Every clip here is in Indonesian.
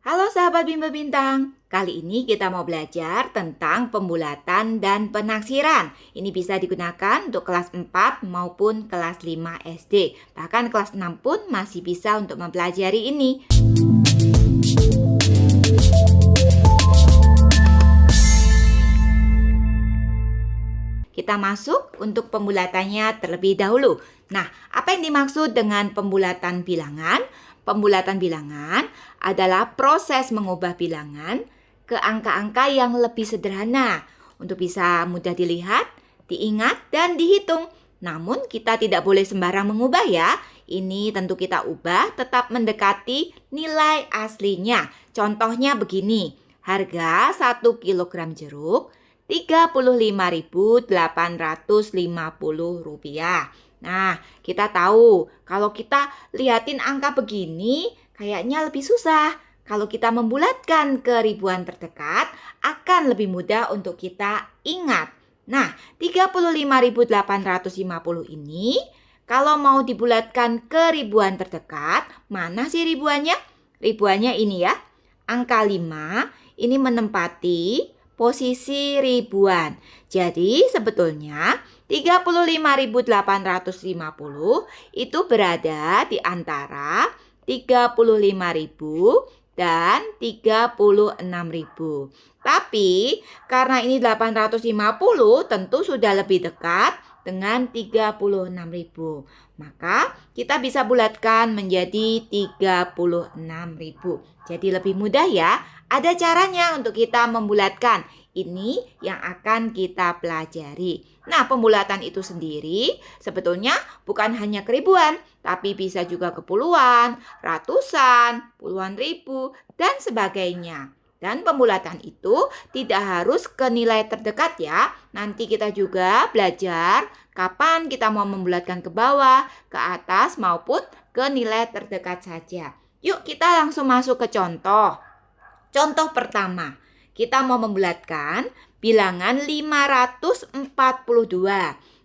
Halo sahabat Bimba Bintang, kali ini kita mau belajar tentang pembulatan dan penaksiran. Ini bisa digunakan untuk kelas 4 maupun kelas 5 SD. Bahkan kelas 6 pun masih bisa untuk mempelajari ini. Kita masuk untuk pembulatannya terlebih dahulu. Nah, apa yang dimaksud dengan pembulatan bilangan? Pembulatan bilangan adalah proses mengubah bilangan ke angka-angka yang lebih sederhana untuk bisa mudah dilihat, diingat, dan dihitung. Namun kita tidak boleh sembarang mengubah ya. Ini tentu kita ubah tetap mendekati nilai aslinya. Contohnya begini, harga 1 kilogram jeruk Rp35.850. Nah, kita tahu kalau kita liatin angka begini kayaknya lebih susah. Kalau kita membulatkan ke ribuan terdekat akan lebih mudah untuk kita ingat. Nah, 35.850 ini kalau mau dibulatkan ke ribuan terdekat, mana sih ribuannya? Ribuannya ini ya. Angka 5 ini menempati posisi ribuan. Jadi sebetulnya 35.850 itu berada di antara 35.000 dan 36.000. Tapi karena ini 850 tentu sudah lebih dekat dengan 36.000. Maka kita bisa bulatkan menjadi 36.000. Jadi lebih mudah ya. Ada caranya untuk kita membulatkan. Ini yang akan kita pelajari. Nah, pembulatan itu sendiri sebetulnya bukan hanya ke ribuan, tapi bisa juga ke puluhan, ratusan, puluhan ribu, dan sebagainya. Dan pembulatan itu tidak harus ke nilai terdekat ya. Nanti kita juga belajar kapan kita mau membulatkan ke bawah, ke atas, maupun ke nilai terdekat saja. Yuk kita langsung masuk ke contoh. Contoh pertama, kita mau membulatkan bilangan 542.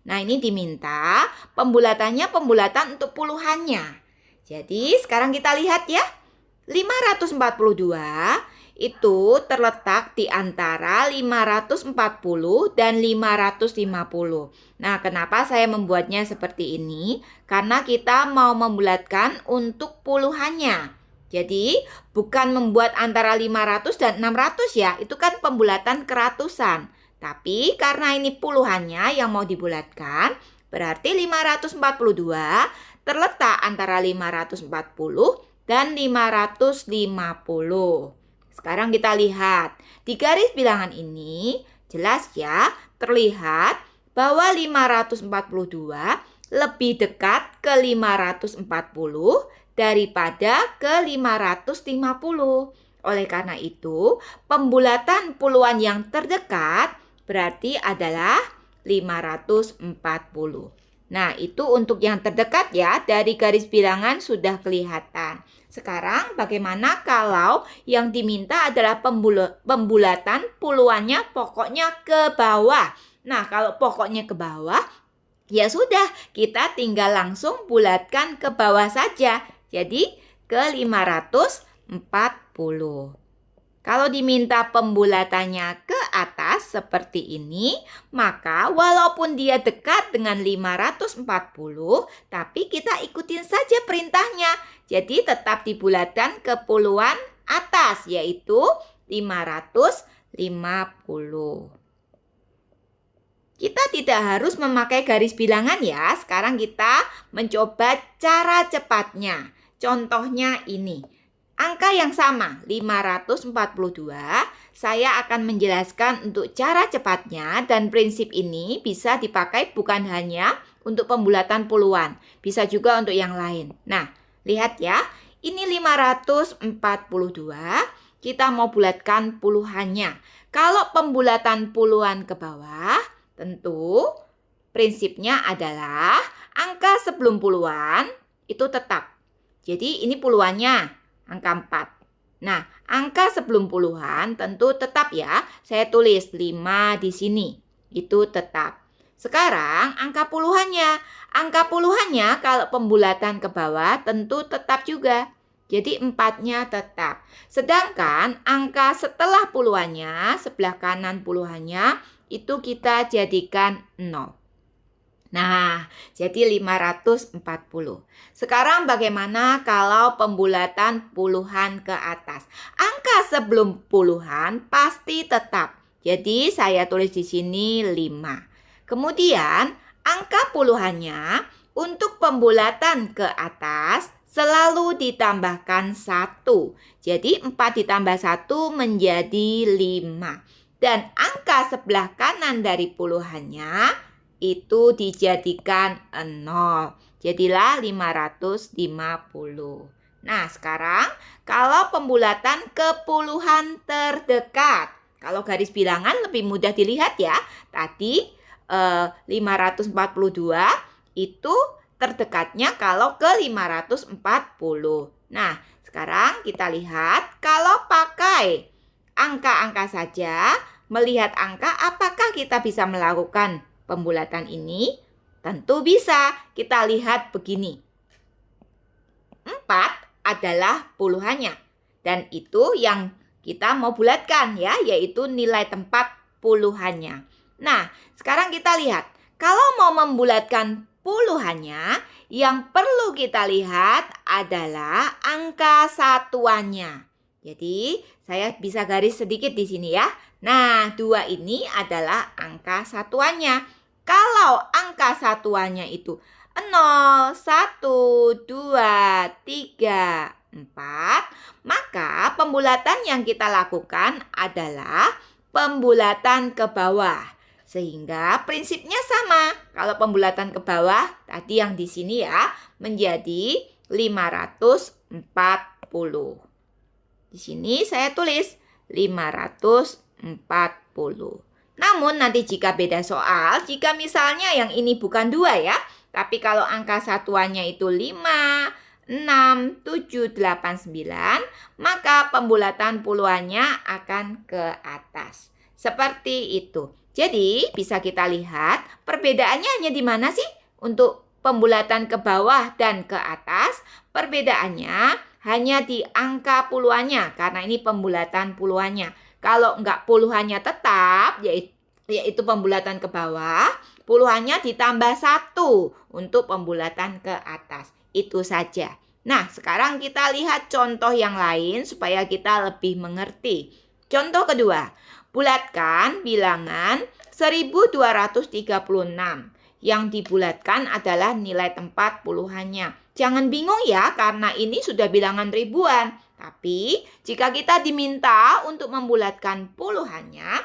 Nah, ini diminta pembulatannya pembulatan untuk puluhannya. Jadi, sekarang kita lihat ya. 542 itu terletak di antara 540 dan 550. Nah, kenapa saya membuatnya seperti ini? Karena kita mau membulatkan untuk puluhannya. Jadi, bukan membuat antara 500 dan 600 ya. Itu kan pembulatan keratusan. Tapi karena ini puluhannya yang mau dibulatkan, berarti 542 terletak antara 540 dan 550. Sekarang kita lihat. Di garis bilangan ini, jelas ya, terlihat bahwa 542 lebih dekat ke 540 daripada ke 550. Oleh karena itu, pembulatan puluhan yang terdekat berarti adalah 540. Nah, itu untuk yang terdekat ya, dari garis bilangan sudah kelihatan. Sekarang bagaimana kalau yang diminta adalah pembulatan puluhannya pokoknya ke bawah. Nah, kalau pokoknya ke bawah, ya sudah, kita tinggal langsung bulatkan ke bawah saja. Jadi ke 540. Kalau diminta pembulatannya ke atas seperti ini, maka walaupun dia dekat dengan 540, tapi kita ikutin saja perintahnya. Jadi tetap dibulatkan ke puluhan atas, yaitu 550. Kita tidak harus memakai garis bilangan ya. Sekarang kita mencoba cara cepatnya. Contohnya ini. Angka yang sama, 542. Saya akan menjelaskan untuk cara cepatnya dan prinsip ini bisa dipakai bukan hanya untuk pembulatan puluhan. Bisa juga untuk yang lain. Nah, lihat ya. Ini 542. Kita mau bulatkan puluhannya. Kalau pembulatan puluhan ke bawah, tentu prinsipnya adalah angka sebelum puluhan itu tetap. Jadi ini puluhannya, angka 4. Nah, angka sebelum puluhan tentu tetap ya. Saya tulis 5 di sini. Itu tetap. Sekarang angka puluhannya. Angka puluhannya kalau pembulatan ke bawah tentu tetap juga. Jadi 4-nya tetap. Sedangkan angka setelah puluhannya, sebelah kanan puluhannya, itu kita jadikan 0. Nah, jadi 540. Sekarang bagaimana kalau pembulatan puluhan ke atas? Angka sebelum puluhan pasti tetap. Jadi saya tulis di sini 5. Kemudian angka puluhannya untuk pembulatan ke atas selalu ditambahkan 1. Jadi 4 ditambah 1 menjadi 5. Dan angka sebelah kanan dari puluhannya itu dijadikan 0. Jadilah 550. Nah, sekarang kalau pembulatan ke puluhan terdekat. Kalau garis bilangan lebih mudah dilihat ya. Tadi 542 itu terdekatnya kalau ke 540. Nah, sekarang kita lihat kalau pakai angka-angka saja, melihat angka apakah kita bisa melakukan pembulatan ini? Tentu bisa. Kita lihat begini. 4 adalah puluhannya. Dan itu yang kita mau bulatkan ya, yaitu nilai tempat puluhannya. Nah, sekarang kita lihat. Kalau mau membulatkan puluhannya, yang perlu kita lihat adalah angka satuannya. Jadi, saya bisa garis sedikit di sini ya. Nah, 2 ini adalah angka satuannya. Kalau angka satuannya itu 0, 1, 2, 3, 4, maka pembulatan yang kita lakukan adalah pembulatan ke bawah. Sehingga prinsipnya sama. Kalau pembulatan ke bawah, tadi yang di sini ya, menjadi 540. Di sini saya tulis 540. Namun nanti jika beda soal, jika misalnya yang ini bukan 2 ya, tapi kalau angka satuannya itu 5, 6, 7, 8, 9, maka pembulatan puluhannya akan ke atas. Seperti itu. Jadi bisa kita lihat perbedaannya hanya di mana sih? Untuk pembulatan ke bawah dan ke atas, perbedaannya hanya di angka puluhannya, karena ini pembulatan puluhannya. Kalau enggak puluhannya tetap, yaitu pembulatan ke bawah, puluhannya ditambah 1 untuk pembulatan ke atas. Itu saja. Nah, sekarang kita lihat contoh yang lain supaya kita lebih mengerti. Contoh kedua, bulatkan bilangan 1236. Yang dibulatkan adalah nilai tempat puluhannya. Jangan bingung ya, karena ini sudah bilangan ribuan. Tapi, jika kita diminta untuk membulatkan puluhannya,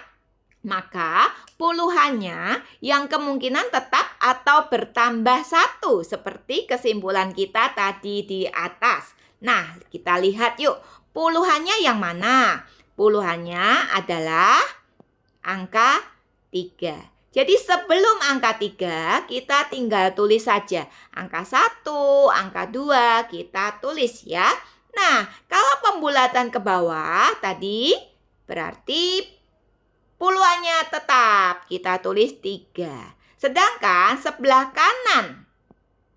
maka puluhannya yang kemungkinan tetap atau bertambah 1, seperti kesimpulan kita tadi di atas. Nah, kita lihat yuk, puluhannya yang mana? Puluhannya adalah angka 3. Jadi sebelum angka 3, kita tinggal tulis saja. Angka 1, angka 2, kita tulis ya. Nah, kalau pembulatan ke bawah tadi, berarti puluhannya tetap. Kita tulis 3. Sedangkan sebelah kanan,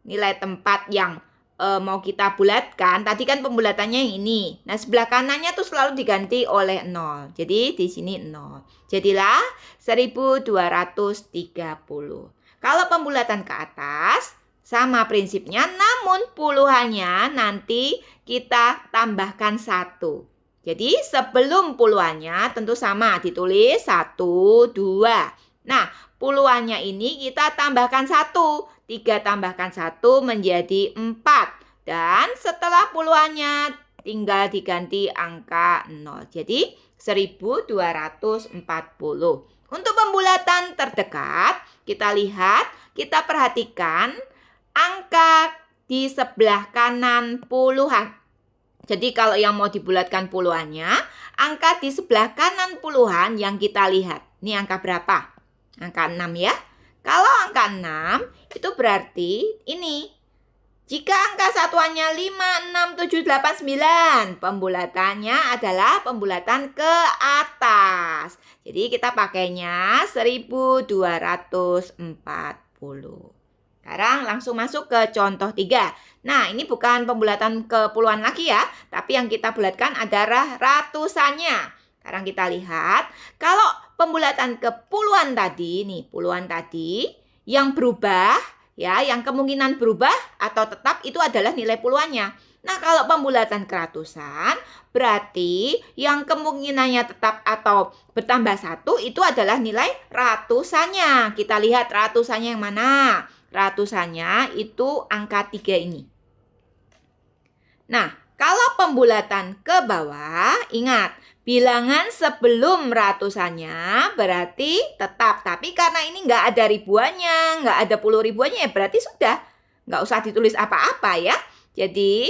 nilai tempat yang mau kita bulatkan, tadi kan pembulatannya yang ini. Nah, sebelah kanannya tuh selalu diganti oleh 0. Jadi di sini 0. Jadilah 1230. Kalau pembulatan ke atas, sama prinsipnya, namun puluhannya nanti kita tambahkan 1. Jadi sebelum puluhannya tentu sama, ditulis 1, 2. Nah, puluhannya ini kita tambahkan 1. 3 tambahkan 1 menjadi 4. Dan setelah puluhannya tinggal diganti angka 0. Jadi 1240. Untuk pembulatan terdekat, kita lihat, kita perhatikan angka di sebelah kanan puluhan. Jadi kalau yang mau dibulatkan puluhannya, angka di sebelah kanan puluhan yang kita lihat. Ini angka berapa? Angka 6 ya. Kalau angka 6, itu berarti ini. Jika angka satuannya 5, 6, 7, 8, 9, pembulatannya adalah pembulatan ke atas. Jadi kita pakainya 1240. Sekarang langsung masuk ke contoh 3. Nah, ini bukan pembulatan ke puluhan lagi ya, tapi yang kita bulatkan adalah ratusannya. Sekarang kita lihat, kalau pembulatan ke puluhan tadi, nih puluhan tadi, yang berubah, ya, yang kemungkinan berubah atau tetap itu adalah nilai puluhannya. Nah, kalau pembulatan ke ratusan, berarti yang kemungkinannya tetap atau bertambah 1 itu adalah nilai ratusannya. Kita lihat ratusannya yang mana? Ratusannya itu angka 3 ini. Nah, kalau pembulatan ke bawah, ingat, bilangan sebelum ratusannya berarti tetap. Tapi karena ini nggak ada ribuannya, nggak ada puluh ribuannya, ya berarti sudah. Nggak usah ditulis apa-apa ya. Jadi,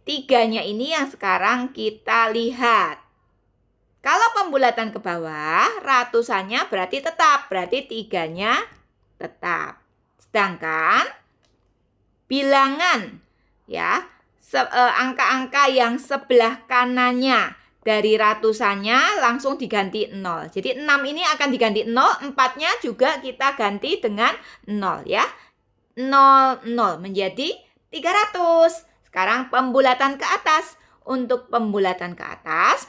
3-nya ini yang sekarang kita lihat. Kalau pembulatan ke bawah, ratusannya berarti tetap. Berarti 3-nya tetap. Sedangkan bilangan ya angka-angka yang sebelah kanannya dari ratusannya langsung diganti 0. Jadi 6 ini akan diganti 0, 4-nya juga kita ganti dengan 0 ya. 0, 0 menjadi 300. Sekarang pembulatan ke atas. Untuk pembulatan ke atas,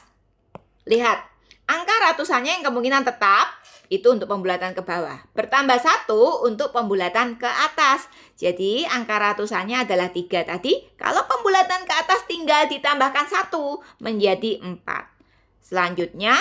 lihat angka ratusannya yang kemungkinan tetap. Itu untuk pembulatan ke bawah. Bertambah 1 untuk pembulatan ke atas. Jadi angka ratusannya adalah 3 tadi. Kalau pembulatan ke atas tinggal ditambahkan 1 menjadi 4. Selanjutnya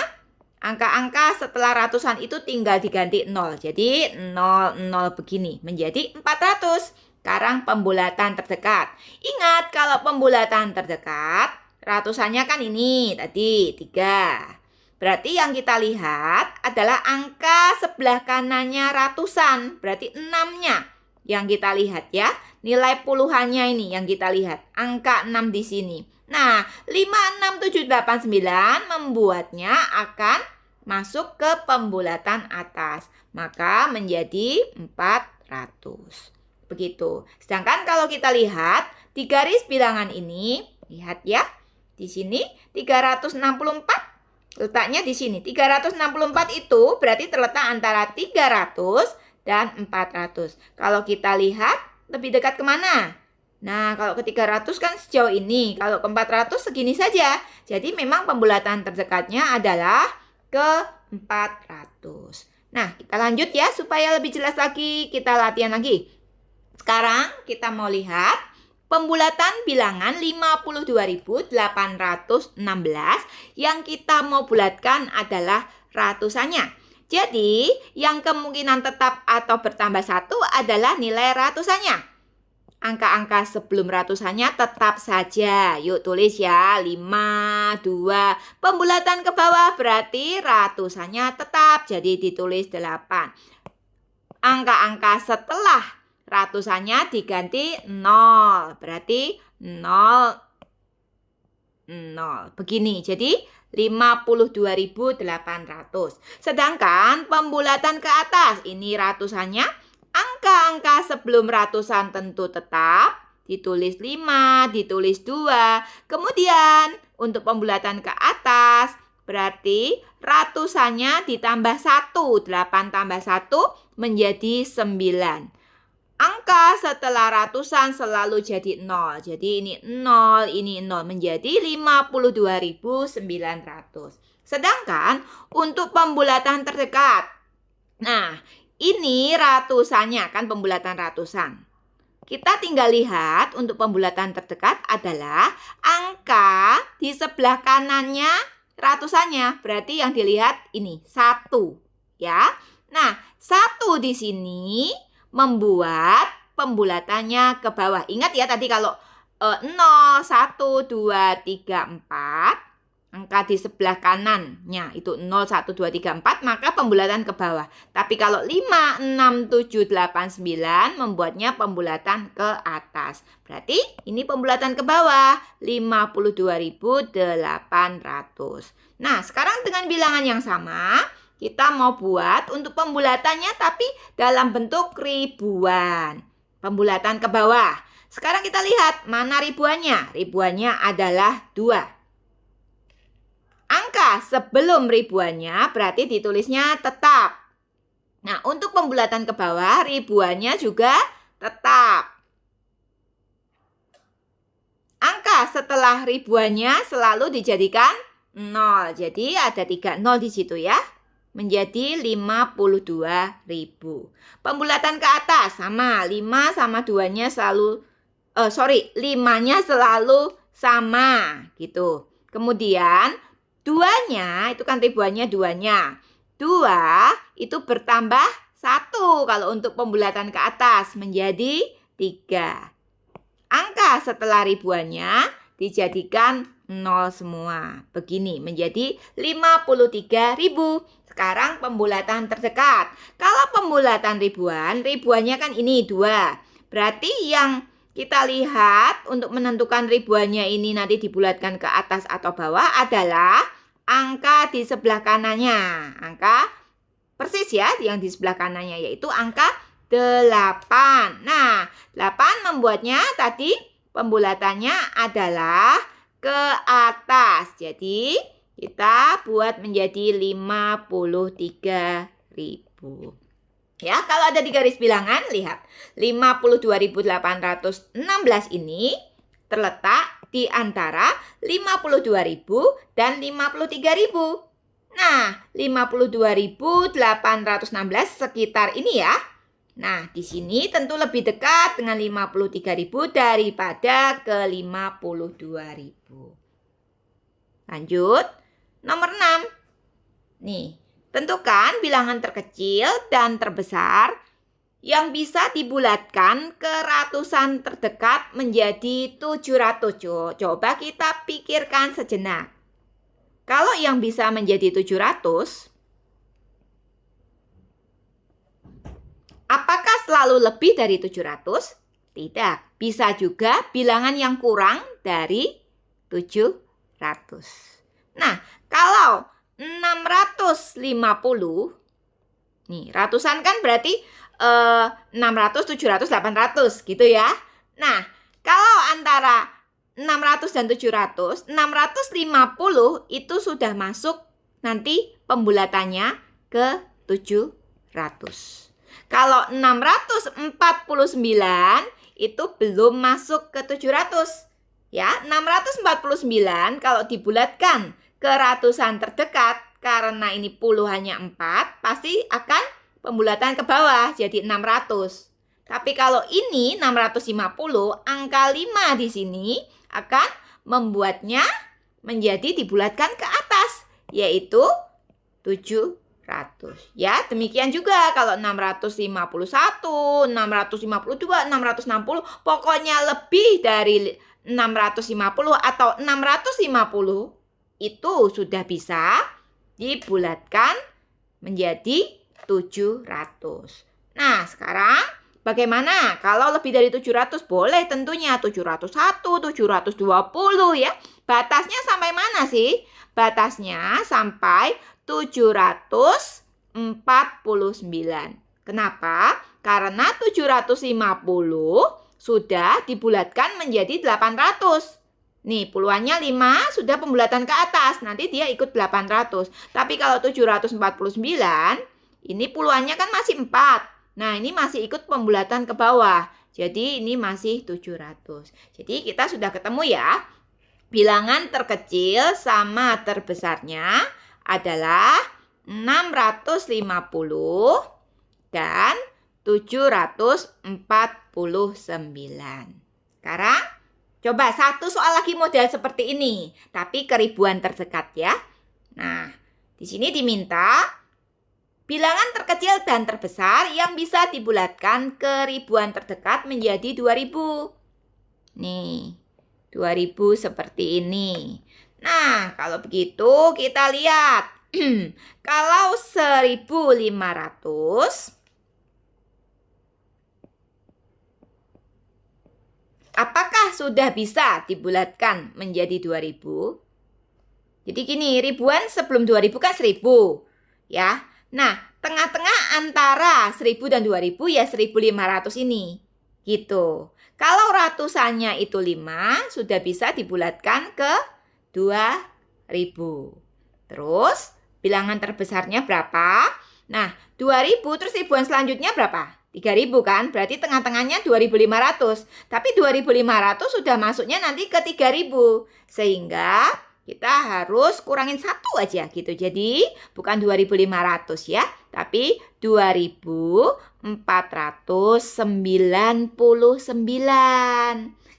angka-angka setelah ratusan itu tinggal diganti 0. Jadi 0, 0 begini menjadi 400. Sekarang pembulatan terdekat. Ingat kalau pembulatan terdekat ratusannya kan ini tadi 3. Berarti yang kita lihat adalah angka sebelah kanannya ratusan. Berarti 6-nya yang kita lihat ya. Nilai puluhannya ini yang kita lihat. Angka 6 di sini. Nah, 5, 6, 7, 8, 9 membuatnya akan masuk ke pembulatan atas. Maka menjadi 400. Begitu. Sedangkan kalau kita lihat di garis bilangan ini, lihat ya. Di sini 364. Letaknya di sini. 364 itu berarti terletak antara 300 dan 400. Kalau kita lihat lebih dekat kemana? Nah, kalau ke 300 kan sejauh ini. Kalau ke 400 segini saja. Jadi memang pembulatan terdekatnya adalah ke 400. Nah, kita lanjut ya supaya lebih jelas lagi. Kita latihan lagi. Sekarang kita mau lihat pembulatan bilangan 52.816 yang kita mau bulatkan adalah ratusannya. Jadi, yang kemungkinan tetap atau bertambah 1 adalah nilai ratusannya. Angka-angka sebelum ratusannya tetap saja. Yuk tulis ya, 5, 2. Pembulatan ke bawah berarti ratusannya tetap, jadi ditulis 8. Angka-angka setelah ratusannya diganti 0. Berarti 0, 0. Begini. Jadi 52.800. Sedangkan pembulatan ke atas. Ini ratusannya. Angka-angka sebelum ratusan tentu tetap. Ditulis 5, ditulis 2. Kemudian untuk pembulatan ke atas. Berarti ratusannya ditambah 1. 8 tambah 1 menjadi 9. Angka setelah ratusan selalu jadi 0. Jadi ini 0 menjadi 52.900. Sedangkan untuk pembulatan terdekat. Nah, ini ratusannya kan pembulatan ratusan. Kita tinggal lihat untuk pembulatan terdekat adalah angka di sebelah kanannya ratusannya. Berarti yang dilihat ini 1 ya. Nah, 1 di sini membuat pembulatannya ke bawah. Ingat ya tadi kalau 0, 1, 2, 3, 4 angka di sebelah kanannya itu 0, 1, 2, 3, 4 maka pembulatan ke bawah. Tapi kalau 5, 6, 7, 8, 9 membuatnya pembulatan ke atas. Berarti ini pembulatan ke bawah 52.800. Nah, sekarang dengan bilangan yang sama kita mau buat untuk pembulatannya tapi dalam bentuk ribuan. Pembulatan ke bawah. Sekarang kita lihat mana ribuannya. Ribuannya adalah 2. Angka sebelum ribuannya berarti ditulisnya tetap. Nah, untuk pembulatan ke bawah ribuannya juga tetap. setelah ribuannya selalu dijadikan 0. Jadi ada 3 0 di situ ya. Menjadi 52.000. Pembulatan ke atas sama. 5 sama 2-nya selalu 5-nya selalu sama gitu. Kemudian 2-nya itu kan ribuannya 2-nya. 2 itu bertambah 1 kalau untuk pembulatan ke atas menjadi 3. Angka setelah ribuannya dijadikan 0 semua. Begini menjadi 53.000. Sekarang pembulatan terdekat. Kalau pembulatan ribuannya kan ini 2. Berarti yang kita lihat untuk menentukan ribuannya ini nanti dibulatkan ke atas atau bawah adalah angka di sebelah kanannya. Angka persis ya yang di sebelah kanannya yaitu angka 8. Nah, 8 membuatnya tadi pembulatannya adalah ke atas. Jadi, kita buat menjadi 53.000. Ya, kalau ada di garis bilangan, lihat. 52.816 ini terletak di antara 52.000 dan 53.000. Nah, 52.816 sekitar ini ya. Nah, di sini tentu lebih dekat dengan 53.000 daripada ke 52.000. Lanjut, nomor 6. Nih, tentukan bilangan terkecil dan terbesar yang bisa dibulatkan ke ratusan terdekat menjadi 700. Coba kita pikirkan sejenak. Kalau yang bisa menjadi 700, apakah selalu lebih dari 700? Tidak. Bisa juga bilangan yang kurang dari 700. Nah, kalau 650, nih ratusan kan berarti 600, 700, 800 gitu ya. Nah, kalau antara 600 dan 700, 650 itu sudah masuk nanti pembulatannya ke 700. Kalau 649 itu belum masuk ke 700. Ya, 649 kalau dibulatkan ke ratusan terdekat karena ini puluhannya 4, pasti akan pembulatan ke bawah jadi 600. Tapi kalau ini 650, angka 5 di sini akan membuatnya menjadi dibulatkan ke atas, yaitu 700. Ya, demikian juga kalau 651, 652, 660, pokoknya lebih dari 650 atau 650 itu sudah bisa dibulatkan menjadi 700. Nah, sekarang bagaimana kalau lebih dari 700? Boleh tentunya 701, 720 ya. Batasnya sampai mana sih? Batasnya sampai 749. Kenapa? Karena 750 sudah dibulatkan menjadi 800. Nih, puluhannya 5 sudah pembulatan ke atas. Nanti dia ikut 800. Tapi kalau 749, ini puluhannya kan masih 4. Nah, ini masih ikut pembulatan ke bawah. Jadi, ini masih 700. Jadi, kita sudah ketemu ya. Bilangan terkecil sama terbesarnya adalah 650 dan 749. Sekarang, coba satu soal lagi model seperti ini. Tapi keribuan terdekat ya. Nah, di sini diminta bilangan terkecil dan terbesar yang bisa dibulatkan ke ribuan terdekat menjadi 2000. Nih, 2000 seperti ini. Nah, kalau begitu kita lihat. Kalau 1500, apakah sudah bisa dibulatkan menjadi 2000? Jadi gini, ribuan sebelum 2000 kan 1000. Ya. Nah, tengah-tengah antara 1000 dan 2000 ya 1500 ini. Gitu. Kalau ratusannya itu 5, sudah bisa dibulatkan ke 2000. Terus, bilangan terbesarnya berapa? Nah, 2000 terus ribuan selanjutnya berapa? 3.000 kan, berarti tengah-tengahnya 2.500. Tapi 2.500 sudah masuknya nanti ke 3.000. Sehingga kita harus kurangin 1 aja gitu. Jadi bukan 2.500 ya, tapi 2.499.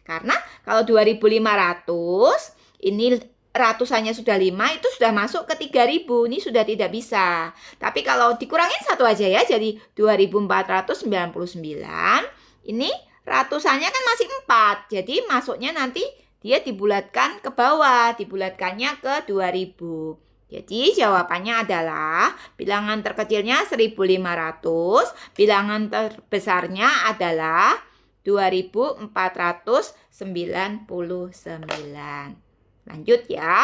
Karena kalau 2.500 ini ratusannya sudah 5, itu sudah masuk ke 3.000. Ini sudah tidak bisa. Tapi kalau dikurangin 1 aja ya, jadi 2.499. Ini ratusannya kan masih 4. Jadi masuknya nanti dia dibulatkan ke bawah. Dibulatkannya ke 2.000. Jadi jawabannya adalah bilangan terkecilnya 1.500. Bilangan terbesarnya adalah 2.499. Lanjut ya.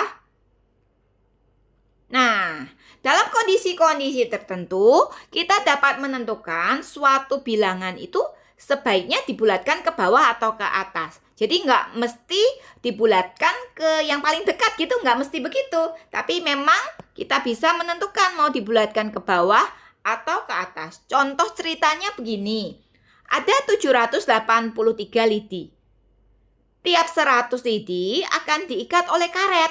Nah, dalam kondisi-kondisi tertentu, kita dapat menentukan suatu bilangan itu sebaiknya dibulatkan ke bawah atau ke atas. Jadi nggak mesti dibulatkan ke yang paling dekat gitu, nggak mesti begitu. Tapi memang kita bisa menentukan mau dibulatkan ke bawah atau ke atas. Contoh ceritanya begini. Ada 783 lidi. Tiap 100 lidi akan diikat oleh karet.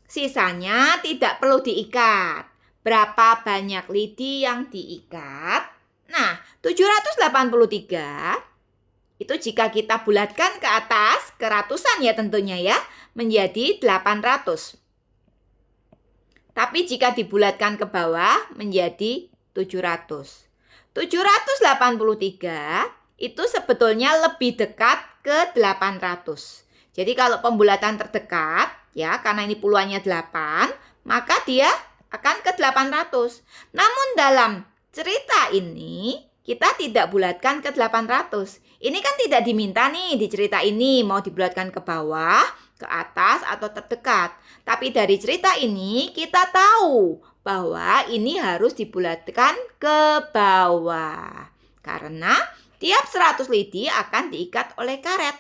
Sisanya tidak perlu diikat. Berapa banyak lidi yang diikat? Nah, 783 itu jika kita bulatkan ke atas, ke ratusan ya tentunya ya, menjadi 800. Tapi jika dibulatkan ke bawah menjadi 700. 783 itu sebetulnya lebih dekat ke 800. Jadi kalau pembulatan terdekat, ya karena ini puluhannya 8, maka dia akan ke 800. Namun dalam cerita ini, kita tidak bulatkan ke 800. Ini kan tidak diminta nih di cerita ini, mau dibulatkan ke bawah, ke atas, atau terdekat. Tapi dari cerita ini, kita tahu bahwa ini harus dibulatkan ke bawah. Karena tiap 100 lidi akan diikat oleh karet.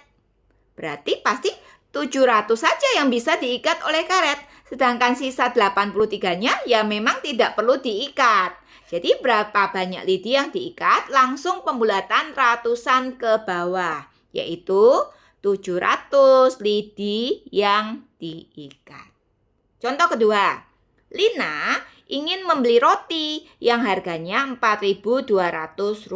Berarti pasti 700 saja yang bisa diikat oleh karet. Sedangkan sisa 83-nya ya memang tidak perlu diikat. Jadi berapa banyak lidi yang diikat? Langsung pembulatan ratusan ke bawah. Yaitu 700 lidi yang diikat. Contoh kedua. Lina ingin membeli roti yang harganya Rp4.200.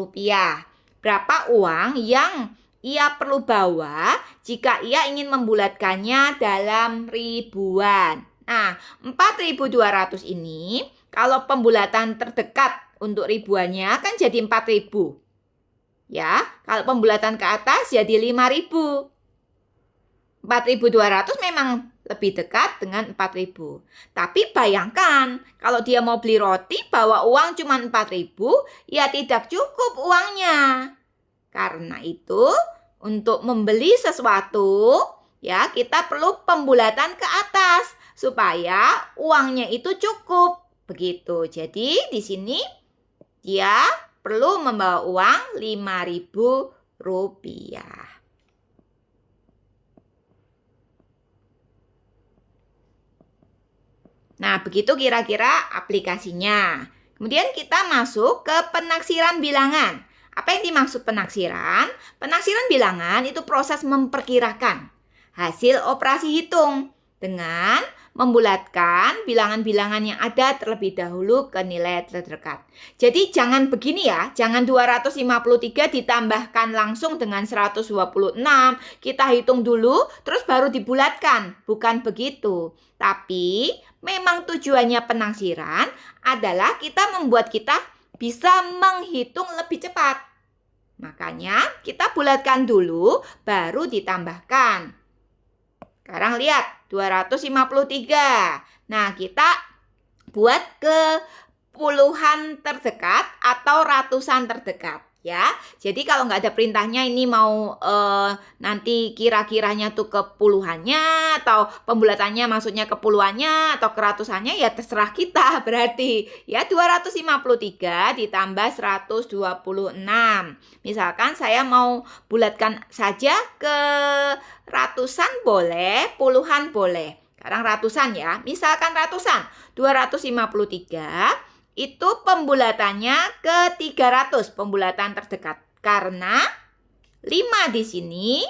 Berapa uang yang ia perlu bawa jika ia ingin membulatkannya dalam ribuan? Nah, 4.200 ini kalau pembulatan terdekat untuk ribuannya kan jadi 4.000. Ya, kalau pembulatan ke atas jadi 5.000. 4.200 memang lebih dekat dengan 4.000. Tapi bayangkan, kalau dia mau beli roti, bawa uang cuma 4.000, ya tidak cukup uangnya. Karena itu, untuk membeli sesuatu, ya kita perlu pembulatan ke atas, supaya uangnya itu cukup. Begitu. Jadi, di sini dia perlu membawa uang Rp5.000. Nah, begitu kira-kira aplikasinya. Kemudian kita masuk ke penaksiran bilangan. Apa yang dimaksud penaksiran? Penaksiran bilangan itu proses memperkirakan hasil operasi hitung dengan membulatkan bilangan-bilangan yang ada terlebih dahulu ke nilai terdekat. Jadi jangan begini ya, jangan 253 ditambahkan langsung dengan 126. Kita hitung dulu, terus baru dibulatkan. Bukan begitu. Tapi memang tujuannya penaksiran adalah kita membuat kita bisa menghitung lebih cepat. Makanya kita bulatkan dulu, baru ditambahkan. Sekarang lihat, 253. Nah, kita buat ke puluhan terdekat atau ratusan terdekat. Ya, jadi kalau nggak ada perintahnya ini mau nanti kira-kiranya tuh ke puluhannya atau pembulatannya maksudnya ke puluhannya atau ke ratusannya ya terserah kita berarti. Ya 253 ditambah 126. Misalkan saya mau bulatkan saja ke ratusan boleh, puluhan boleh. Sekarang ratusan ya. Misalkan ratusan, 253 itu pembulatannya ke 300, pembulatan terdekat. Karena 5 di sini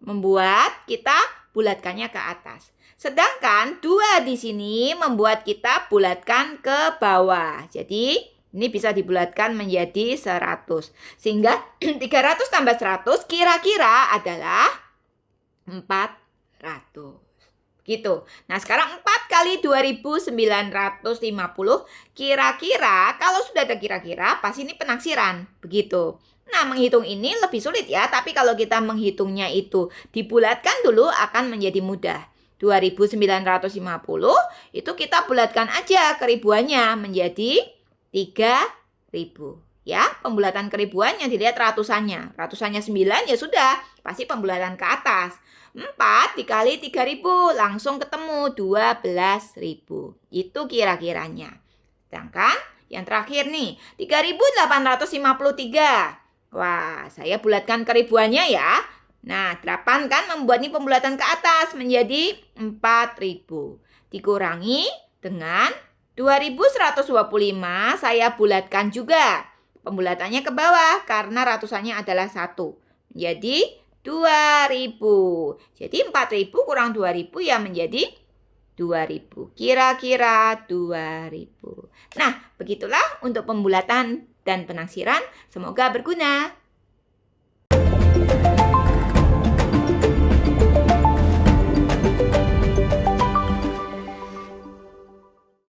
membuat kita bulatkannya ke atas. Sedangkan 2 di sini membuat kita bulatkan ke bawah. Jadi ini bisa dibulatkan menjadi 100. Sehingga 300 tambah 100 kira-kira adalah 400. Gitu. Nah, sekarang 4 kali 2.950. Kira-kira, kalau sudah ada kira-kira, pasti ini penaksiran. Begitu. Nah, menghitung ini lebih sulit ya. Tapi kalau kita menghitungnya itu dibulatkan dulu akan menjadi mudah. 2.950 itu kita bulatkan aja keribuannya menjadi 3.000. Ya, pembulatan keribuannya dilihat ratusannya. Ratusannya 9 ya sudah, pasti pembulatan ke atas. 4 dikali 3.000 langsung ketemu 12.000. Itu kira-kiranya. Sedangkan yang terakhir nih, 3.853. Wah, saya bulatkan keribuannya ya. Nah, 8 kan membuat ini pembulatan ke atas menjadi 4.000. Dikurangi dengan 2.125 saya bulatkan juga. Pembulatannya ke bawah karena ratusannya adalah 1. Jadi 2.000. Jadi 4.000 kurang 2.000 ya menjadi 2.000. Kira-kira 2.000. Nah, begitulah untuk pembulatan dan penaksiran. Semoga berguna.